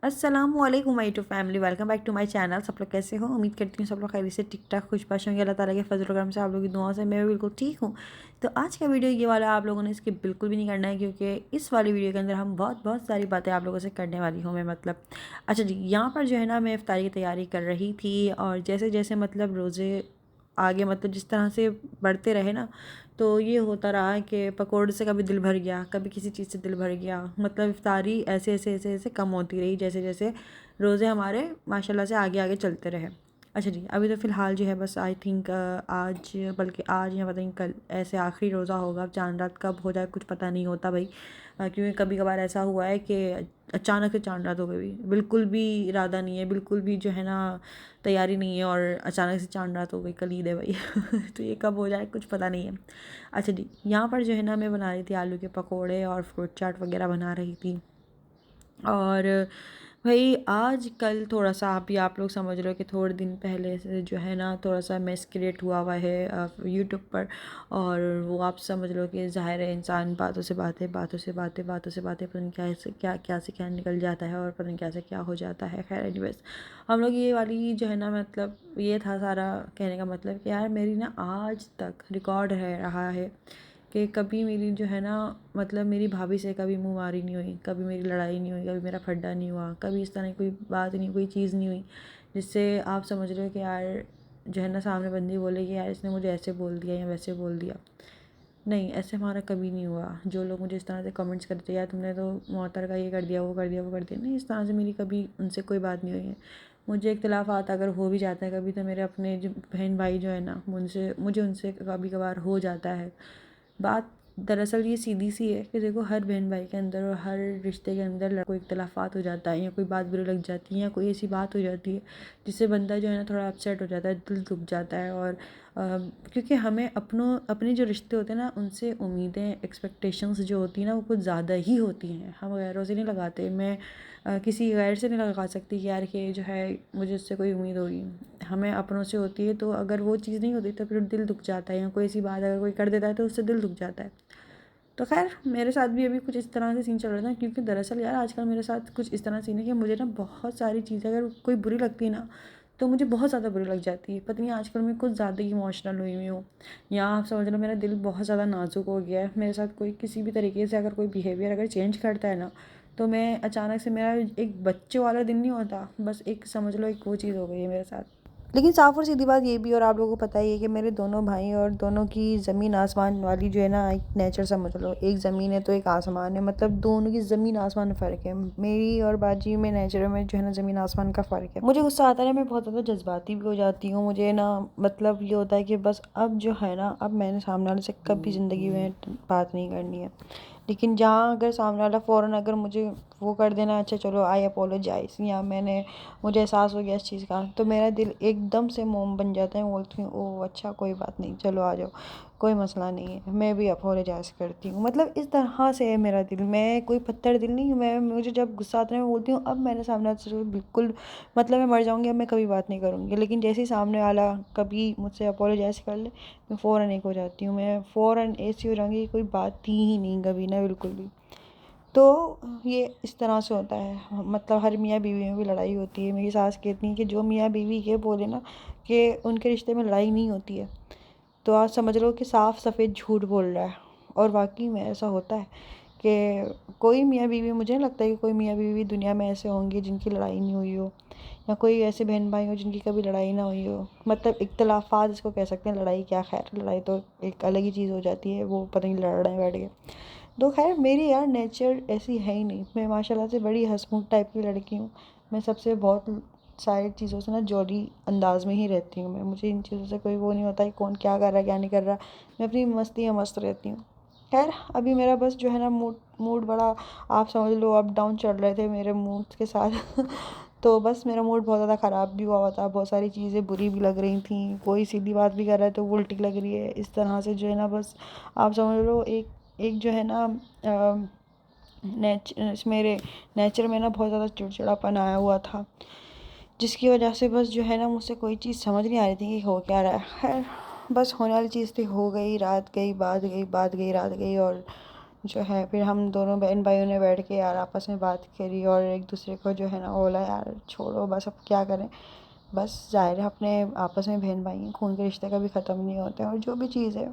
अस्सलामुअलैकुम my to family, welcome back to my channel. सब लोग कैसे हो? उम्मीद करती हूँ सब लोग खैरियत से ठीक ठाक खुशबाश होंगे। अल्लाह ताला के फजल करम से आप लोगों की दुआओं से मैं भी बिल्कुल ठीक हूँ। तो आज का वीडियो ये वाला आप लोगों ने इसके बिल्कुल भी नहीं करना है, क्योंकि इस वाली वीडियो के अंदर हम बहुत सारी बातें आप लोगों से करने वाली हूँ मैं। मतलब अच्छा जी, यहाँ पर जो है ना मैं इफ्तारी की तैयारी कर रही थी, और जैसे जैसे मतलब रोज़े आगे मतलब जिस तरह से बढ़ते रहे ना, तो ये होता रहा कि पकौड़े से कभी दिल भर गया, कभी किसी चीज़ से दिल भर गया। मतलब इफ्तारी ऐसे ऐसे ऐसे ऐसे कम होती रही जैसे जैसे रोज़े हमारे माशाल्लाह से आगे आगे चलते रहे। अच्छा जी, अभी तो फ़िलहाल जो है बस आई थिंक आज, बल्कि आज या पता नहीं कल ऐसे आखिरी रोज़ा होगा। चाँद रात कब हो जाए कुछ पता नहीं होता भाई। क्योंकि कभी कभार ऐसा हुआ है कि अचानक से चाँद रात हो गई, बिल्कुल भी इरादा नहीं है, बिल्कुल भी जो है ना तैयारी नहीं है, और अचानक से चाँद रात हो गई, कल ईद है भाई। तो ये कब हो जाए कुछ पता नहीं है। अच्छा जी, यहाँ पर जो है ना मैं बना रही थी आलू के पकोड़े और फ्रूट चाट वगैरह बना रही थी। और भाई आज कल थोड़ा सा आप लोग समझ लो कि थोड़े दिन पहले से जो है ना थोड़ा सा मेस क्रिएट हुआ हुआ है यूट्यूब पर। और वो आप समझ लो कि ज़ाहिर है इंसान बातों से बातें, बातों से बातें, बातों से बातें, पता नहीं क्या से क्या, क्या से क्या निकल जाता है, और पता नहीं क्या से क्या हो जाता है। खैर एनीवेज, हम लोग ये वाली जो है ना, मतलब ये था सारा कहने का मतलब कि यार मेरी ना आज तक रिकॉर्ड है रहा है कि कभी मेरी जो है ना, मतलब मेरी भाभी से कभी मुँहमारी नहीं हुई, कभी मेरी लड़ाई नहीं हुई, कभी मेरा फड्डा नहीं हुआ, कभी इस तरह की कोई बात नहीं, कोई चीज़ नहीं हुई जिससे आप समझ रहे हो कि यार जो है ना सामने बंदी बोले कि यार इसने मुझे ऐसे बोल दिया या वैसे बोल दिया। नहीं, ऐसे हमारा कभी नहीं हुआ। जो लोग मुझे इस तरह से कमेंट्स करते हैं यार तुमने तो मोहतर का ये कर दिया, वो कर दिया, वो कर दिया, नहीं, इस तरह से मेरी कभी उनसे कोई बात नहीं हुई है। मुझे इख्तिलाफ़ात अगर हो भी जाता है कभी, तो मेरे अपने जो बहन भाई जो है ना, मुझे उनसे कभी कभार हो जाता है। बात दरअसल ये सीधी सी है कि देखो, हर बहन भाई के अंदर और हर रिश्ते के अंदर कोई इख्तिलाफ़ात हो जाता है, या कोई बात बुरी लग जाती है, या कोई ऐसी बात हो जाती है जिससे बंदा जो है ना थोड़ा अपसेट हो जाता है, दिल दुख जाता है। और क्योंकि हमें अपने जो रिश्ते होते हैं ना, उनसे उम्मीदें, एक्सपेक्टेशंस जो होती हैं ना, वो कुछ ज़्यादा ही होती हैं। हम गैरों से नहीं लगाते। मैं किसी गैर से नहीं लगा सकती कि यार कि जो है मुझे उससे कोई उम्मीद होगी। हमें अपनों से होती है, तो अगर वो चीज़ नहीं होती तो फिर दिल दुख जाता है, या कोई ऐसी बात अगर कोई कर देता है तो उससे दिल दुख जाता है। तो खैर मेरे साथ भी अभी कुछ इस तरह से सीन चल रहा था, क्योंकि दरअसल यार आजकल मेरे साथ कुछ इस तरह सीन है कि मुझे ना बहुत सारी चीज़ें अगर कोई बुरी लगती है ना, तो मुझे बहुत ज़्यादा बुरी लग जाती है। पता नहीं आजकल मैं कुछ ज़्यादा ही इमोशनल हुई हूँ, या आप समझ लो मेरा दिल बहुत ज़्यादा नाजुक हो गया है। मेरे साथ कोई किसी भी तरीके से अगर कोई बिहेवियर अगर चेंज करता है ना, तो मैं अचानक से, मेरा एक बच्चे वाला दिन नहीं होता, बस एक समझ लो एक वो चीज़ हो गई है मेरे साथ। लेकिन साफ़ और सीधी बात ये भी, और आप लोगों को पता ही है कि मेरे दोनों भाई और दोनों की ज़मीन आसमान वाली जो है ना, एक नेचर समझ लो, एक ज़मीन है तो एक आसमान है। मतलब दोनों की ज़मीन आसमान में फ़र्क है। मेरी और बाजी में नेचर में जो है ना ज़मीन आसमान का फ़र्क है। मुझे गुस्सा आता है, मैं बहुत ज़्यादा जज्बाती भी हो जाती हूँ। मुझे ना मतलब ये होता है कि बस अब जो है ना, अब मैंने सामने वाले से कभी ज़िंदगी में बात नहीं करनी है। लेकिन जहाँ अगर सामने वाला फ़ौरन अगर मुझे वो कर देना, अच्छा चलो आई अपोलोजाइज़, या मुझे एहसास हो गया इस चीज़ का, तो मेरा दिल एकदम से मोम बन जाता है। मैं बोलती हूँ ओह अच्छा कोई बात नहीं, चलो आ जाओ, कोई मसला नहीं है, मैं भी अपोलोजाइज़ करती हूँ। मतलब इस तरह से है मेरा दिल। मैं कोई पत्थर दिल नहीं हूँ। मुझे जब गुस्सा आता है मैं बोलती हूँ अब मैंने सामने वाले से बिल्कुल, मतलब मैं मर जाऊँगी, अब मैं कभी बात नहीं करूँगी। लेकिन जैसे ही सामने वाला कभी मुझसे अपोलोजाइज़ कर ले, मैं फ़ौरन एक हो जाती हूँ। मैं फ़ौरन ऐसी हो जाऊँगी कि कोई बात थी ही नहीं कभी ना, बिल्कुल भी। तो ये इस तरह से होता है। मतलब हर मियाँ बीवी में भी लड़ाई होती है। मेरी सास कहती हैं कि जो मियाँ बीवी ये बोले ना कि उनके रिश्ते में लड़ाई नहीं होती है, तो आप समझ लो कि साफ़ सफ़ेद झूठ बोल रहा है। और वाकई में ऐसा होता है कि कोई मियाँ बीवी, मुझे नहीं लगता कि कोई मियाँ बीवी दुनिया में ऐसे होंगे जिनकी लड़ाई नहीं हुई हो, या कोई ऐसे बहन भाई हो जिनकी कभी लड़ाई ना हुई हो। मतलब इख्तलाफात इसको कह सकते हैं, लड़ाई क्या, खैर लड़ाई तो एक अलग ही चीज़ हो जाती है, वो पता नहीं लड़ रहे हैं बैठ गए। तो खैर मेरी यार नेचर ऐसी है ही नहीं। मैं माशाल्लाह से बड़ी हंसमुख टाइप की लड़की हूँ। मैं सबसे बहुत सारी चीज़ों से ना जॉली अंदाज में ही रहती हूँ। मुझे इन चीज़ों से कोई वो नहीं होता कि कौन क्या कर रहा है क्या नहीं कर रहा। मैं अपनी मस्ती में मस्त रहती हूँ। खैर अभी मेरा बस जो है ना मूड मूड बड़ा, आप समझ लो अप डाउन चल रहे थे मेरे मूड के साथ। तो बस मेरा मूड बहुत ज़्यादा ख़राब भी हुआ था। बहुत सारी चीज़ें बुरी भी लग रही थी। कोई सीधी बात भी कर रहा है तो उल्टी लग रही है। इस तरह से जो है ना, बस आप समझ लो एक एक जो है ना मेरे नेचर में ना बहुत ज़्यादा चिड़चिड़ापन आया हुआ था, जिसकी वजह से बस जो है ना मुझसे कोई चीज़ समझ नहीं आ रही थी कि हो क्या रहा है। खैर बस होने वाली चीज़ थी, हो गई, रात गई, बात गई, बात गई, रात गई, और जो है फिर हम दोनों बहन भाइयों ने बैठ के यार आपस में बात करी और एक दूसरे को जो है ना बोला यार छोड़ो बस अब क्या करें, बस ज़ाहिर है अपने आपस में बहन भाई हैं, खून के रिश्ते कभी ख़त्म नहीं होते और जो भी चीज़ है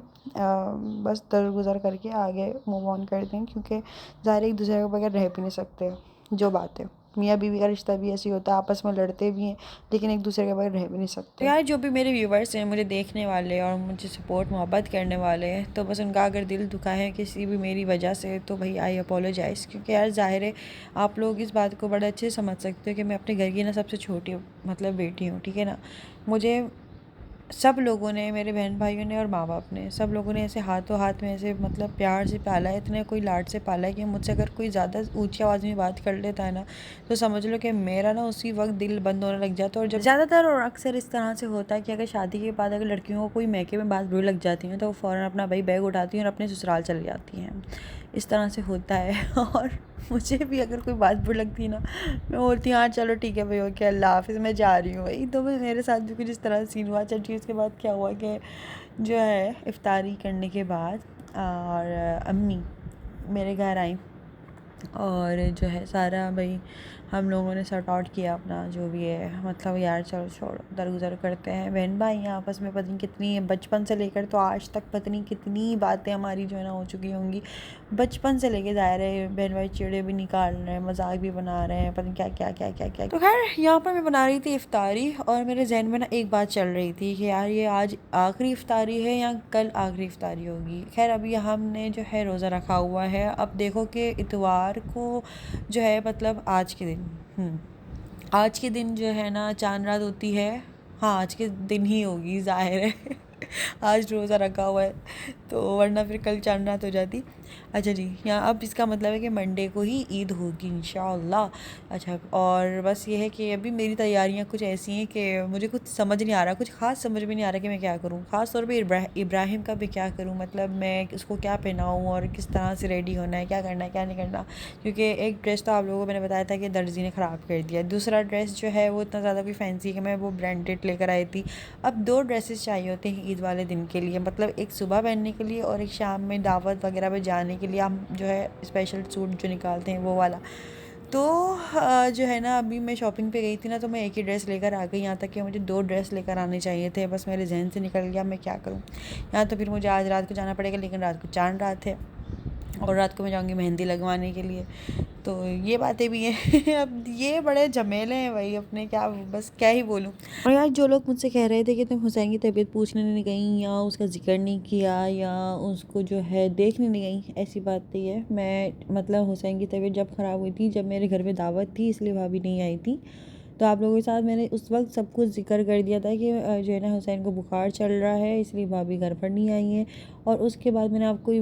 बस दरगुजर करके आगे मूव ऑन कर दें, क्योंकि ज़ाहिर है एक दूसरे के बगैर रह भी नहीं सकते। जो बात है मियाँ बीवी का रिश्ता भी ऐसे ही होता है, आपस में लड़ते भी हैं लेकिन एक दूसरे के बगैर रह भी नहीं सकते। यार जो भी मेरे व्यूवर्स हैं, मुझे देखने वाले और मुझे सपोर्ट मोहब्बत करने वाले हैं, तो बस उनका अगर दिल दुखा है किसी भी मेरी वजह से तो भाई आई अपोलोजाइज़, क्योंकि यार ज़ाहिर है आप लोग इस बात को बड़े अच्छे से समझ सकते हो कि मैं अपने घर की ना सबसे छोटी मतलब बेटी हूँ, ठीक है ना। मुझे सब लोगों ने, मेरे बहन भाइयों ने और माँ बाप ने, सब लोगों ने ऐसे हाथों हाथ में ऐसे मतलब प्यार से पाला है, इतने कोई लाड से पाला है कि मुझसे अगर कोई ज़्यादा ऊंची आवाज़ में बात कर लेता है ना तो समझ लो कि मेरा ना उसी वक्त दिल बंद होने लग जाता है। और जब ज़्यादातर और अक्सर इस तरह से होता है कि अगर शादी के बाद अगर लड़कियों को कोई मैके में बात बुरी लग जाती है तो वो फ़ौरन अपना भाई बैग उठाती हैं और अपने ससुराल चली जाती हैं, इस तरह से होता है। और मुझे भी अगर कोई बात बुरी लगती है ना मैं बोलती हूँ हाँ चलो ठीक है भाई ओके अल्लाह हाफ़िज़ मैं जा रही हूँ भाई। तो मेरे साथ भी कुछ इस तरह सीन हुआ। चलिए उसके बाद क्या हुआ कि जो है इफ्तारी करने के बाद और अम्मी मेरे घर आई और जो है सारा भाई हम लोगों ने सॉर्ट आउट किया अपना जो भी है, मतलब यार चलो छोड़ो दरगुजर करते हैं, बहन भाई हैं आपस में पता नहीं कितनी बचपन से लेकर तो आज तक पता नहीं कितनी बातें हमारी जो है ना हो चुकी होंगी, बचपन से लेके जा रहे हैं, बहन भाई चिड़े भी निकाल रहे हैं, मजाक भी बना रहे हैं, पता नहीं क्या क्या क्या क्या क्या। तो खैर यहाँ पर मैं बना रही थी इफ्तारी और मेरे जहन में ना एक बात चल रही थी कि यार ये आज आखिरी इफ्तारी है या कल आखिरी इफ्तारी होगी। खैर अभी हमने जो है रोज़ा रखा हुआ है, अब देखो कि इतवार को जो है मतलब आज के दिन आज के दिन जो है ना चांद रात होती है, हाँ आज के दिन ही होगी ज़ाहिर है। आज रोज़ा रखा हुआ है तो वरना फिर कल चांद रात हो जाती। अच्छा जी यहाँ अब इसका मतलब है कि मंडे को ही ईद होगी इंशाअल्लाह। अच्छा और बस ये है कि अभी मेरी तैयारियां कुछ ऐसी हैं कि मुझे कुछ समझ नहीं आ रहा, कुछ ख़ास समझ में नहीं आ रहा कि मैं क्या करूँ, ख़ास तौर पे इब्राहिम का भी क्या करूँ, मतलब मैं उसको क्या पहनाऊँ और किस तरह से रेडी होना है, क्या करना है क्या नहीं करना। क्योंकि एक ड्रेस तो आप लोगों को मैंने बताया था कि दर्जी ने ख़राब कर दिया, दूसरा ड्रेस जो है वो इतना ज़्यादा कोई फैंसी है कि मैं वो ब्रांडेड लेकर आई थी। अब 2 ड्रेसेस चाहिए होते हैं ईद वाले दिन के लिए, मतलब एक सुबह पहनने के लिए और एक शाम में दावत वगैरह पे जाने के लिए हम जो है स्पेशल सूट जो निकालते हैं वो वाला। तो जो है ना अभी मैं शॉपिंग पे गई थी ना तो मैं एक ही ड्रेस लेकर आ गई, यहाँ तक कि मुझे 2 ड्रेस लेकर आने चाहिए थे, बस मेरे जहन से निकल गया मैं क्या करूँ। यहाँ तो फिर मुझे आज रात को जाना पड़ेगा, लेकिन रात को चांद रात है और रात को मैं जाऊँगी मेहंदी लगवाने के लिए, तो ये बातें भी हैं। अब ये बड़े झमेले हैं भाई अपने, क्या बस क्या ही बोलूँ। और यार जो लोग मुझसे कह रहे थे कि तुम हुसैन की तबीयत पूछने नहीं गई या उसका जिक्र नहीं किया या उसको जो है देखने नहीं गई, ऐसी बात नहीं है। मैं मतलब हुसैन की तबीयत जब ख़राब हुई थी, जब मेरे घर में दावत थी इसलिए भाभी नहीं आई थी, तो आप लोगों के साथ मैंने उस वक्त सब कुछ जिक्र कर दिया था कि जो है ना हुसैन को बुखार चल रहा है इसलिए भाभी घर पर नहीं आई हैं। और उसके बाद मैंने आपको उसी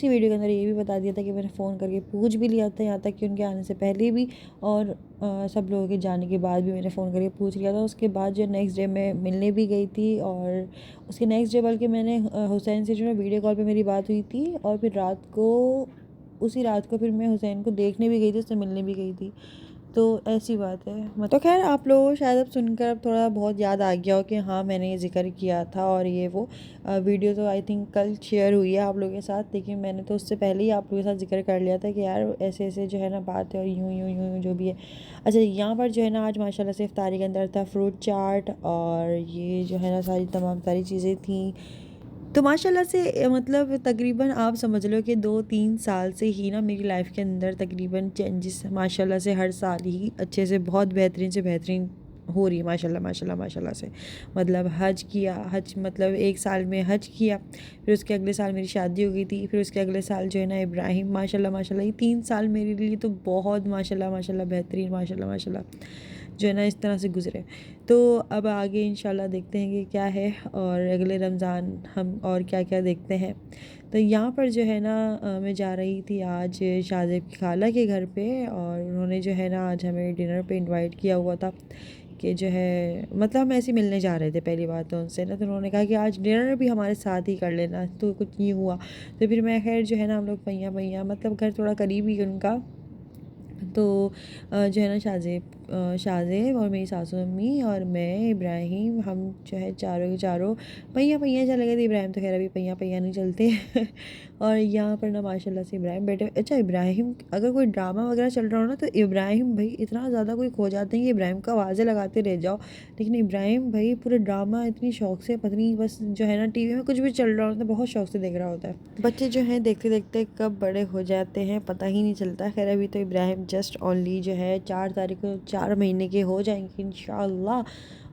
वीडियो के अंदर ये भी बता दिया था कि मैंने फ़ोन करके पूछ भी लिया था, यहाँ तक कि उनके आने से पहले भी और सब लोगों के जाने के बाद भी मैंने फ़ोन करके पूछ लिया था। उसके बाद जो नेक्स्ट डे मैं मिलने भी गई थी और उसके नेक्स्ट डे बल्कि मैंने हुसैन से जो है वीडियो कॉल पर मेरी बात हुई थी और फिर उसी रात को फिर मैं हुसैन को देखने भी गई थी, उससे मिलने भी गई थी, तो ऐसी बात है। मतलब तो खैर आप लोगों को शायद अब सुनकर अब थोड़ा बहुत याद आ गया हो कि हाँ मैंने ये जिक्र किया था और ये वो वीडियो तो आई थिंक कल शेयर हुई है आप लोगों के साथ, लेकिन मैंने तो उससे पहले ही आप लोगों के साथ जिक्र कर लिया था कि यार ऐसे ऐसे जो है ना बात है और यूँ यूँ यूँ यूँ जो भी है। अच्छा यहाँ पर जो है ना आज माशाल्लाह से इफ्तारी के अंदर था फ्रूट चाट और ये जो है ना सारी तमाम सारी चीज़ें थी, तो माशाल्लाह से मतलब तकरीबन आप समझ लो कि 2-3 साल से ही ना मेरी लाइफ के अंदर तकरीबन चेंजेस माशाल्लाह से हर साल ही अच्छे से बहुत बेहतरीन से बेहतरीन हो रही है माशाल्लाह माशाल्लाह माशाल्लाह से। मतलब हज मतलब एक साल में हज किया, फिर उसके अगले साल मेरी शादी हो गई थी, फिर उसके अगले साल जो है ना इब्राहिम, माशाल्लाह माशाल्लाह ये 3 साल मेरे लिए तो बहुत माशाल्लाह माशाल्लाह बेहतरीन माशाल्लाह माशाल्लाह जो है ना इस तरह से गुजरे। तो अब आगे इंशाल्लाह देखते हैं कि क्या है और अगले रमज़ान हम और क्या क्या देखते हैं। तो यहाँ पर जो है ना मैं जा रही थी आज शाहज़ेब की खाला के घर पे और उन्होंने जो है ना आज हमें डिनर पे इनवाइट किया हुआ था कि जो है मतलब हम ऐसे मिलने जा रहे थे पहली बात तो उनसे ना, तो उन्होंने कहा कि आज डिनर भी हमारे साथ ही कर लेना, तो कुछ ये हुआ। तो फिर मैं खैर जो है ना हम लोग भैया भैया मतलब घर थोड़ा करीब ही उनका, तो जो है ना शाहज़ेब शाज़ेब और मेरी सासू अम्मी और मैं इब्राहिम, हम जो है चारों के चारों पहिया चले गए थे। इब्राहिम तो खैर अभी पहिया नहीं चलते और यहाँ पर ना माशाल्लाह से इब्राहिम बैठे। अच्छा, इब्राहिम अगर कोई ड्रामा वगैरह चल रहा हो ना तो इब्राहिम भाई इतना ज़्यादा कोई खो जाते हैं कि इब्राहिम का आवाज़ें लगाते रह जाओ। लेकिन इब्राहिम भाई पूरे ड्रामा इतनी शौक से, पता नहीं बस जो है ना टीवी में कुछ भी चल रहा होता है बहुत शौक से देख रहा होता है। बच्चे जो हैं देखते देखते कब बड़े हो जाते हैं पता ही नहीं चलता। खैर अभी तो इब्राहिम जस्ट ओनली जो है 4 तारीख को 4 महीने के हो जाएंगे इंशाल्लाह,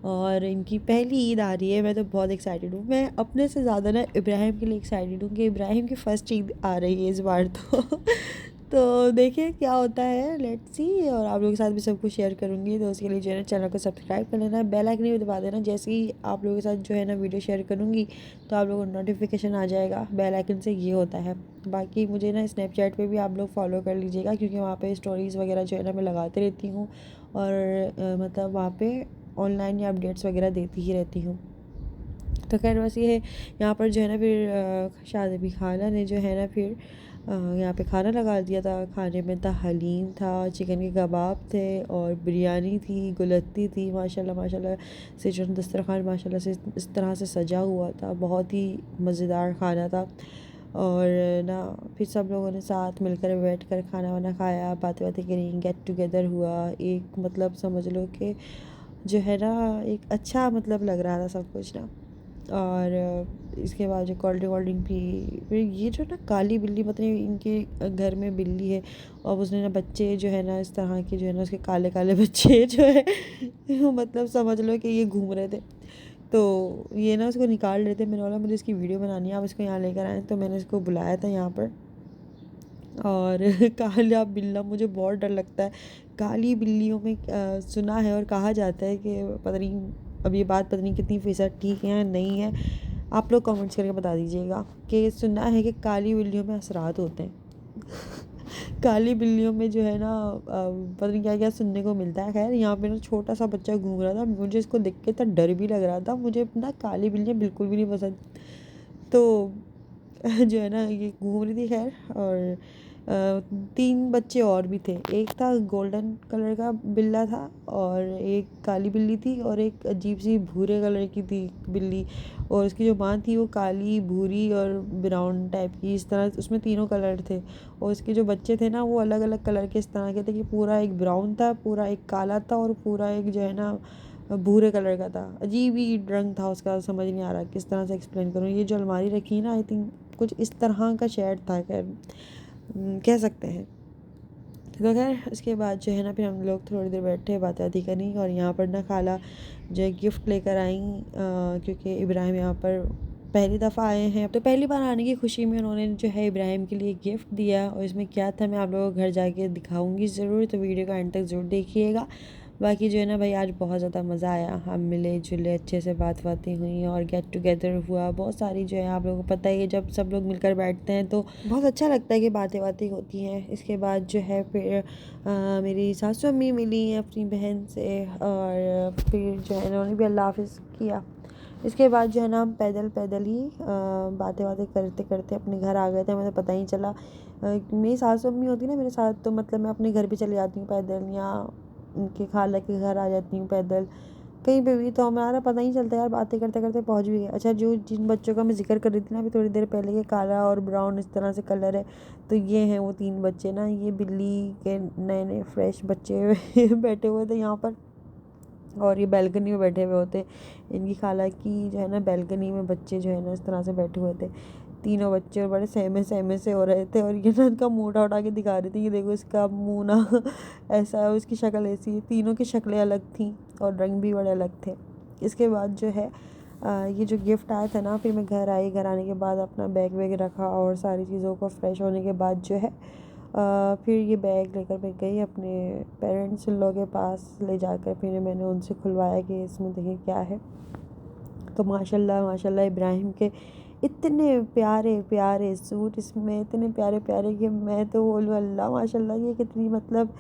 और इनकी पहली ईद आ रही है। मैं तो बहुत एक्साइटेड हूँ। मैं अपने से ज़्यादा ना इब्राहिम के लिए एक्साइटेड हूँ कि इब्राहिम की फ़र्स्ट ईद आ रही है इस बार तो तो देखिए क्या होता है, लेट्स सी। और आप लोगों के साथ भी सब कुछ शेयर करूँगी, तो उसके लिए जो है ना चैनल को सब्सक्राइब कर लेना, बेल आइकन भी दबा देना। जैसे ही आप लोगों के साथ जो है ना वीडियो शेयर करूँगी तो आप लोगों को नोटिफिकेशन आ जाएगा बेल आइकन से, ये होता है। बाकी मुझे ना स्नैपचैट पे भी आप लोग फॉलो कर लीजिएगा, क्योंकि वहाँ पे स्टोरीज़ वगैरह जो है ना मैं लगाते रहती हूँ, और मतलब वहाँ पे ऑनलाइन या अपडेट्स वगैरह देती ही रहती हूँ। तो खैर बस ये है, यहाँ पर जो है ना फिर शादी खाला ने जो है ना फिर यहाँ पे खाना लगा दिया था। खाने में था हलीम था, चिकन के कबाब थे और बिरयानी थी, गुलत्ती थी। माशाल्लाह माशाल्लाह से जो दस्तरखान माशाल्लाह से इस तरह से सजा हुआ था, बहुत ही मज़ेदार खाना था। और ना फिर सब लोगों ने साथ मिलकर बैठ कर खाना वाना खाया, बातें बातें करी, गेट टुगेदर हुआ एक, मतलब समझ लो कि जो है ना एक अच्छा मतलब लग रहा था सब कुछ ना। और इसके बाद जो कोल्ड ड्रिंक पी, फिर ये जो ना काली बिल्ली, मतलब इनके घर में बिल्ली है और उसने ना बच्चे जो है ना इस तरह के जो है ना उसके काले काले बच्चे जो है मतलब समझ लो कि ये घूम रहे थे, तो ये ना उसको निकाल रहे थे। मैंने बोला मुझे इसकी वीडियो बनानी है, आप इसको यहाँ लेकर आए, तो मैंने इसको बुलाया था यहाँ पर। और काला बिल्ला मुझे बहुत डर लगता है। काली बिल्लियों में सुना है और कहा जाता है कि पता नहीं, अब ये बात पता नहीं कितनी फ़ीसद ठीक है या नहीं है, आप लोग कमेंट्स करके बता दीजिएगा। कि सुना है कि काली बिल्लियों में असरात होते हैं काली बिल्लियों में जो है ना पता नहीं क्या क्या सुनने को मिलता है। खैर यहाँ पे ना छोटा सा बच्चा घूम रहा था, मुझे इसको देख के इतना डर भी लग रहा था। मुझे ना काली बिल्लियाँ बिल्कुल भी नहीं पसंद, तो जो है ना ये घूम रही थी। खैर और 3 बच्चे और भी थे, एक था गोल्डन कलर का बिल्ला था, और एक काली बिल्ली थी, और एक अजीब सी भूरे कलर की थी बिल्ली, और उसकी जो माँ थी वो काली भूरी और ब्राउन टाइप की, इस तरह उसमें तीनों कलर थे। और उसके जो बच्चे थे ना वो अलग अलग कलर के इस तरह के थे, कि पूरा एक ब्राउन था, पूरा एक काला था, और पूरा एक जो है ना भूरे कलर का था। अजीब ही रंग था उसका, समझ नहीं आ रहा किस तरह से एक्सप्लेन करूँ। ये जो अलमारी रखी है ना, आई थिंक कुछ इस तरह का शेड था, कह सकते हैं। तो खैर उसके बाद जो है ना फिर हम लोग थोड़ी देर बैठे बात बाती करी, और यहाँ पर ना खाला जो है गिफ्ट लेकर आई, क्योंकि इब्राहिम यहाँ पर पहली दफ़ा आए हैं, तो पहली बार आने की खुशी में उन्होंने जो है इब्राहिम के लिए गिफ्ट दिया। और इसमें क्या था मैं आप लोगों को घर जाके दिखाऊंगी ज़रूर, तो वीडियो का एंड तक ज़रूर देखिएगा। बाकी जो है ना भाई आज बहुत ज़्यादा मज़ा आया, हम मिले जुले, अच्छे से बातें हुई और गेट टुगेदर हुआ बहुत सारी। जो है आप लोगों को पता ही है, जब सब लोग मिलकर बैठते हैं तो बहुत अच्छा लगता है कि बातें होती हैं। इसके बाद जो है फिर मेरी सासू अम्मी मिली अपनी बहन से, और फिर जो है उन्होंने भी अल्लाह हाफ़िज़ किया। इसके बाद जो है ना हम पैदल ही बातें करते करते अपने घर आ गए थे, हमें तो पता ही चला। मेरी सासू अम्मी होती ना मेरे साथ, तो मतलब मैं अपने घर भी चली जाती हूँ पैदल, या उनके खाला के घर आ जाती हूँ पैदल, कहीं पे भी, तो हमारा पता ही चलता है यार, बातें करते करते पहुँच भी गए। अच्छा, जो जिन बच्चों का मैं जिक्र कर रही थी ना अभी थोड़ी देर पहले, के काला और ब्राउन इस तरह से कलर है, तो ये हैं वो 3 बच्चे ना, ये बिल्ली के नए नए फ्रेश बच्चे बैठे हुए थे यहाँ पर, और ये बैल्कनी में बैठे हुए होते। इनकी खाला की जो है ना बैल्कनी में बच्चे जो है ना इस तरह से बैठे हुए थे, तीनों बच्चे, और बड़े सहमे से हो रहे थे। और ये ना इनका मुँह उठा के दिखा रही थी कि देखो इसका मुँह ना ऐसा है, उसकी शक्ल ऐसी है। तीनों की शक्लें अलग थी और रंग भी बड़े अलग थे। इसके बाद जो है ये जो गिफ्ट आया था ना, फिर मैं घर आई, घर आने के बाद अपना बैग वैग रखा, और सारी चीज़ों को फ्रेश होने के बाद जो है फिर ये बैग लेकर मैं गई अपने पेरेंट्स इन लोगों के पास ले जाकर, फिर मैंने उनसे खुलवाया कि इसमें देखिए क्या है। तो माशाल्लाह माशाल्लाह इब्राहिम के इतने प्यारे प्यारे सूट, इसमें इतने प्यारे प्यारे कि मैं तो बोलूँ अल्लाह माशाल्लाह, ये कितनी मतलब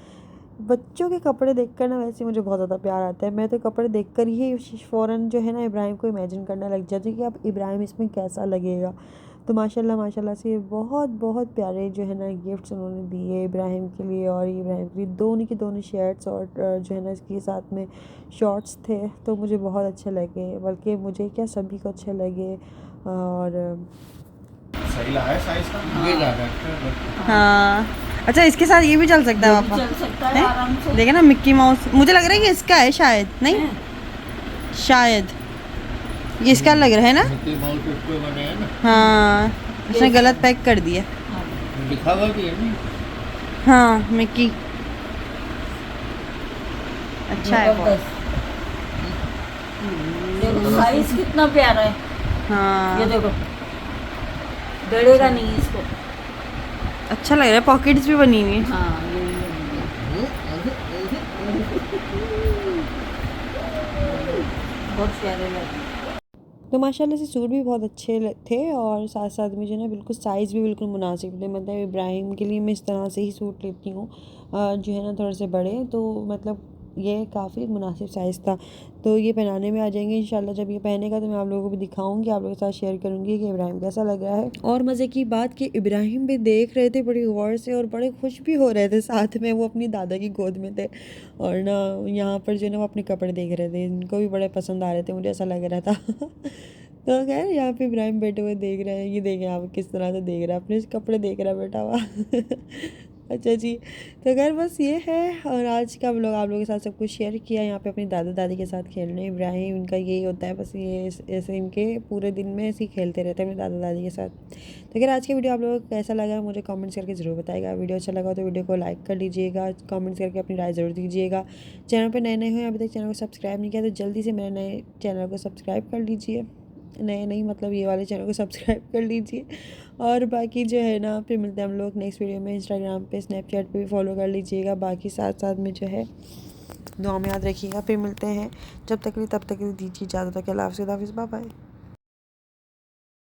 बच्चों के कपड़े देखकर ना वैसे मुझे बहुत ज़्यादा प्यार आता है। मैं तो कपड़े देखकर ही फ़ौरन जो है ना इब्राहिम को इमेजिन करने लग जाती हूँ कि अब इब्राहिम इसमें कैसा लगेगा। तो माशाल्लाह माशाल्लाह से बहुत बहुत प्यारे जो है ना गिफ्ट्स उन्होंने दिए इब्राहिम के लिए और इब्राहिम के लिए। दोनों की दोनों शर्ट्स और जो है ना इसके साथ में शॉर्ट्स थे, तो मुझे बहुत अच्छे लगे, बल्कि मुझे क्या सभी को अच्छे लगे। और सही लगा है साइज का, ये ज़्यादा अच्छा। हाँ अच्छा, इसके साथ ये भी चल सकता है पापा, चल सकता है आराम से। देखे ना मिक्की माउस, मुझे लग रहा है कि इसका है शायद, नहीं शायद ये इसका लग रहा है ना। मिक्की माउस उसको बने हैं ना। हाँ उसने गलत पैक कर दिया। लिखा हुआ भी है नहीं। हाँ मिक्की अच्छा है बहुत। देखो साइज कितना प्यारा है। हाँ ये देखो गड़ेगा नहीं इसको। अच्छा लग रहा है, पॉकेट्स भी बनी हुई है। हाँ यही बहुत प्यारे लगे। तो माशाल्लाह से सूट भी बहुत अच्छे थे और साथ साथ में जो है ना बिल्कुल साइज़ भी बिल्कुल मुनासिब थे। मतलब इब्राहिम के लिए मैं इस तरह से ही सूट लेती हूँ जो है ना थोड़े से बड़े, तो मतलब ये काफ़ी मुनासिब साइज़ था। तो ये पहनाने में आ जाएंगे इंशाल्लाह। जब ये पहनेगा तो मैं आप लोगों को भी दिखाऊंगी, आप लोगों के साथ शेयर करूंगी कि इब्राहिम कैसा लग रहा है। और मज़े की बात कि इब्राहिम भी देख रहे थे बड़ी गौर से और बड़े खुश भी हो रहे थे, साथ में वो अपनी दादा की गोद में थे और ना यहाँ पर जो है ना वो अपने कपड़े देख रहे थे, इनको भी बड़े पसंद आ रहे थे, मुझे ऐसा लग रहा था। तो खैर यहाँ पे इब्राहिम बैठे हुए देख रहे हैं, ये देखें आप किस तरह से देख रहा है, अपने कपड़े देख रहा है बैठा हुआ। अच्छा जी, तो खैर बस ये है। और आज का व्लॉग आप लोगों के साथ सब कुछ शेयर किया। यहाँ पे अपनी दादा दादी के साथ खेलने, इब्राहिम इनका यही होता है, बस ये ऐसे इनके पूरे दिन में ऐसे ही खेलते रहते हैं अपने दादा दादी के साथ। तो खैर आज की वीडियो आप लोगों को कैसा लगा मुझे कमेंट्स करके ज़रूर बताएगा। वीडियो अच्छा लगा तो वीडियो को लाइक कर लीजिएगा, कमेंट्स करके अपनी राय ज़रूर दीजिएगा। चैनल पर नए नए हुए अभी तक चैनल को सब्सक्राइब नहीं किया तो जल्दी से मेरे नए चैनल को सब्सक्राइब कर लीजिए। नए नहीं मतलब ये वाले चैनल को सब्सक्राइब कर लीजिए। और बाकी जो है ना फिर मिलते हैं हम लोग नेक्स्ट वीडियो में। इंस्टाग्राम पे स्नैपचैट पे भी फॉलो कर लीजिएगा। बाकी साथ साथ में जो है दुआ में याद रखिएगा। फिर मिलते हैं, जब तक के लिए तब तक के लिए दीजिए इजाज़त। अल्लाह हाफ़िज़, बाय बाय।